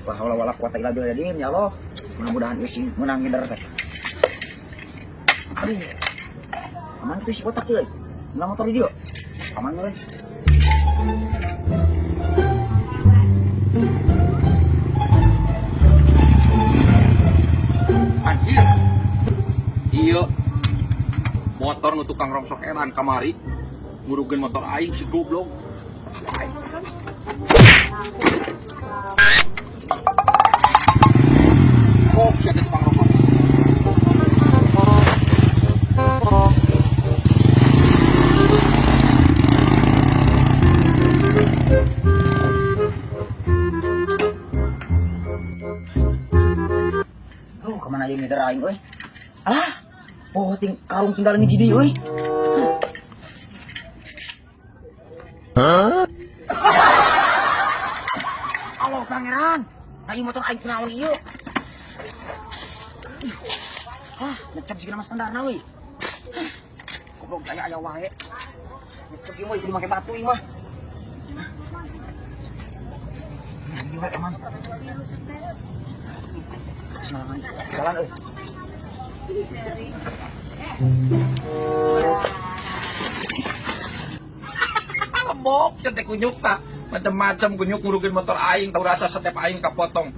Wala wala kuat ila bila din ya Allah. Mudah-mudahan isi menang ngeder teh. Aduh. Aman tuh si kotak euy. Menang motor di dieu. Aman euy. Anjir. Iya. Motor nu tukang rongsok elan kamari. Ngurugeun motor aing si goblok. Oh, siapa tukang rokok? Kemana aja ngeder aing euy? Alah. Oh, karung tinggal ini jadi euy. Halo pangeran. Aing motor aing kunaon ieu? Ngecap segala mas standarna euy. Goblok gaya aya wae. Ngecap ieu mah kudu make batu ieu mah. Nah, ieu mah aman. Jalan euy. Bok, cantik kunyuk tak macam-macam kunyuk ngurugeun motor aing tahu rasa setiap aing kapotong.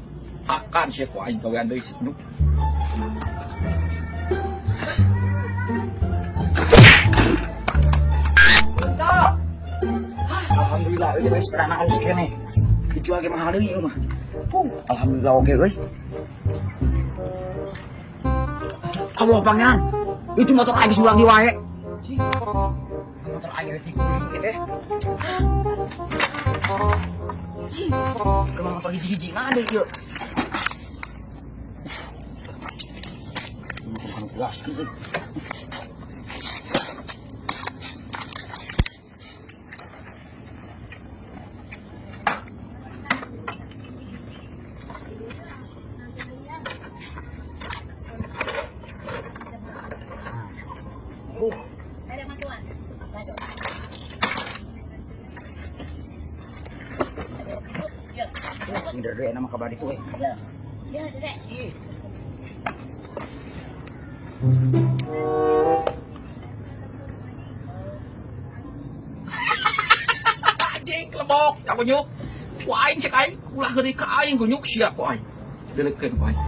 Akan sih ku aing kawean deui si kunyuk. Alhamdulillah euy guys, sepeda anak halus kene. Dijual ge mahal deui ieu mah. Alhamdulillah oke euy. Allah pangeran. Itu motor aing geus ulang di wae. Motor aing teh dikit teh. Kemana motor hiji-hiji na ada ieu. Bukan gas gitu. Ini dari nama kabar itu Ya, Dek. Anjing lebok, tak kunyuk. Ku aing cek aing ulah geuning ka aing kunyuk sia ku aing. Deulekeun ku aing.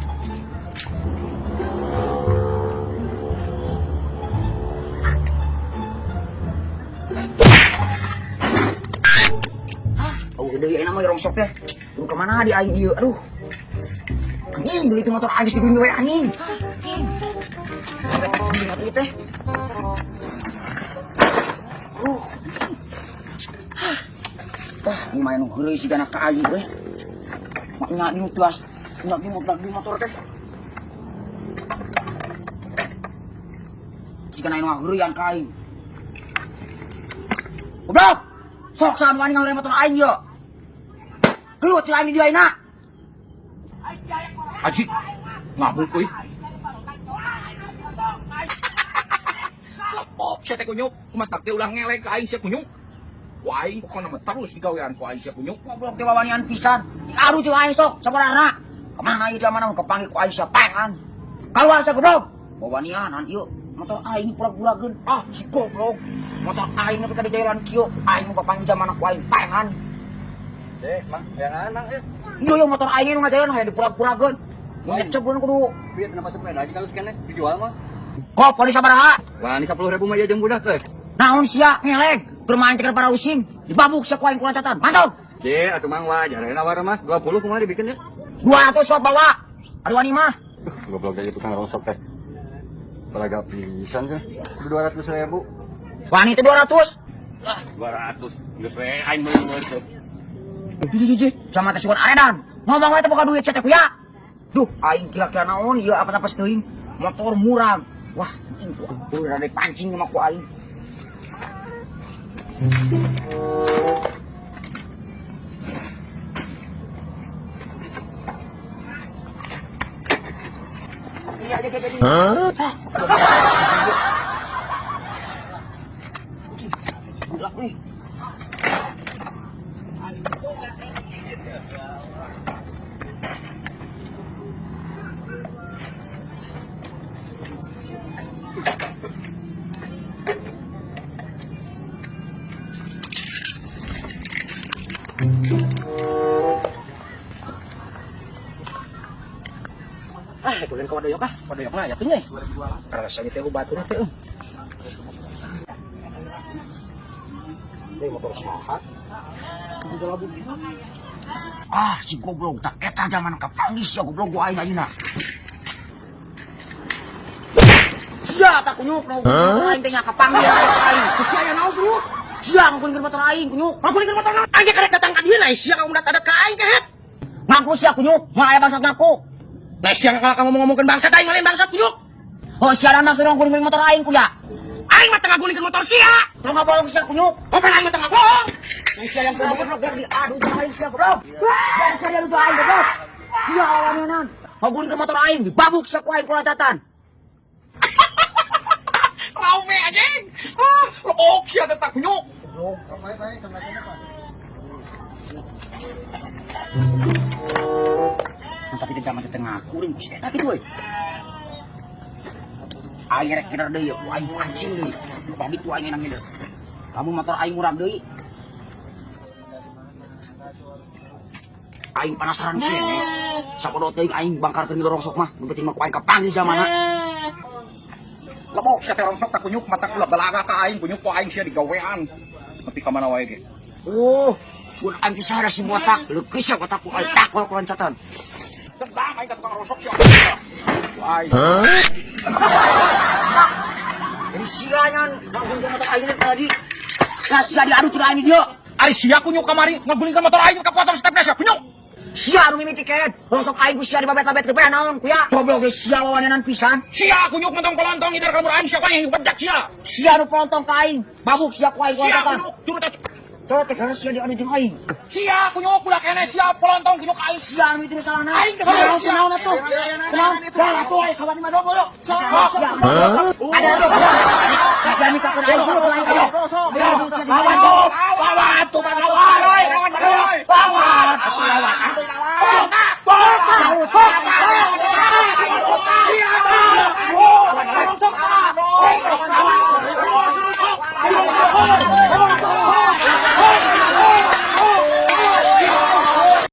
Deui ayeuna mah rongsok teh. Lu kemana di aing ieu? Aduh. Anjing, beli itu motor aing geus dibeli we anjing. Anjing. Atuh teh. Wah, ini main heureuy si anak ka aing euy. Maknya di tuas, nyak di motor teh. Si kana anu heureuy an ka aing. Goblok. Sok san wani ngare motor aing yo. Keluar celana dia ayeuna. Aji, ngabul kuy. Lepok sia teh kunyuk, kumaha teh ulah ngelek ka aing sia kunyuk. Ku aing pokona mah terus digawean ku aing sia kunyuk. Goblok teh wawanian pisan. Aduh jeung aing sok sabarana. Kemana ieu zaman mah kepanggil ku aing sia pengan. Kaluar sa goblok. Wawanianan ieu motor aing pura-purageun. Si goblok. Motor aing teh di jalan kieu. Aing mah kepanggil zaman ku aing pengan. Deh, mah, yang anak ya. Iya yang motor aing nu ngajalan aya dipura-purageun. Ngecep kudu. Piet nama sepeda lagi kalau sekian dijual mah. Kok polis sabaraha? Wah, ini 10.000 mah ya jeung budak teh. Naon sia ngelek? Bermain teker para using. Dibabuk sia ku aing kurang catatan. Mantap. Deh, atuh mang wajar aya nawar mas 20 kumaha dibikin ya. 200 sok bawa. Aduh ani mah. Goblok aja tukang rongsok teh. Balaga pisan teh. 200.000. Wani teh 200. 200. Geus we aing meuleuh teh. Jiji, sama teh sugan aredan. Ngomong we teh boga duit cetek ya. Duh, aing kira-kira naon ieu apa-apa teuing. Motor murah. Wah, anjing ku ampun rada pancing sama ku aing. Iya aja jadi. Hah? Budak nih. kulen ka wadoyok ah. Wadoyok na, yatin eh. Para sa nito bato na teo. Motor siya. Ah, si goblok tak eta zaman kapangis ya goblok gua aing na. Sia tak kunyuk no. Aing teh nya kapangis aing. Sia ya naon bro? Sia ngguling motor aing kunyuk. Ngguling motor aing. Aing karek datang ka dieu na sia ka udah ada ka aing kehet. Ngaku sia kunyuk, mau aya bangsat ngaku. Nah sia ka ngomong-ngomongkeun bangsat aing lain bangsat kunyuk. Oh sia lama suruh ngguling motor aing kuya. Aing mah tengah gulingkeun motor sia. Lu ngabolong sia kunyuk. Oh aing mah tengah bohong. Sia yang goblok biar diadu sama aing sia bro. Jangan sia lu aing bro. Sia lawanan. Mau gulingkeun motor aing dibabuk sia ku aing kulacatan. Raume anjing. Ah, lobok sia teh tak kunyuk. Tapi di zaman tengah kuring sia eta kitu euy. Aing rek kider deui ku aing pancing deui. Pabit ku aing nang hideung. Kamu motor aing murah deui. Aing penasaran kene. Sapodo teh aing bangkarkeun di rongsok mah, nu penting mah ku aing kapanggih zamanna. Lobok sia teh rongsok tak kunyuk mata kula balaga ka aing kunyuk ku aing sia digawean. Tapi ka mana wae ge. Oh, sun aing teh sahara si botak, leukis ya botak ku aing takol ku lancatan. Sedang aing ka tukang rongsok sia. Wai. Ini sirangan, langsung ke motor aing tadi. Nah, sia diadu cenah aing dia. Ari sia kunyuk kamari ngagulingkeun motor aing ka potong stepna sia kunyuk. Sia anu mimiti ket. Rongsok aing ku sia dibabet-babet ke naon kuya. Goblok ge sia wawanenan pisan. Sia kunyuk mentong kolontong idar kamur aing sia ku aing bejak sia. Sia anu pelontong ka aing, babuk sia ku aing Sia kulacatan. kunyuk curut Coba teh harus sia diadu jeung aing. sia kunyuk ulah kene sia kolontong kunyuk aing. Sia anu itu salahna. Aing teh salah. Kunaon atuh? Kunaon? Kunaon atuh aing kawan mah dogo yo. Ada atuh. Ada misalkan aing kudu aing.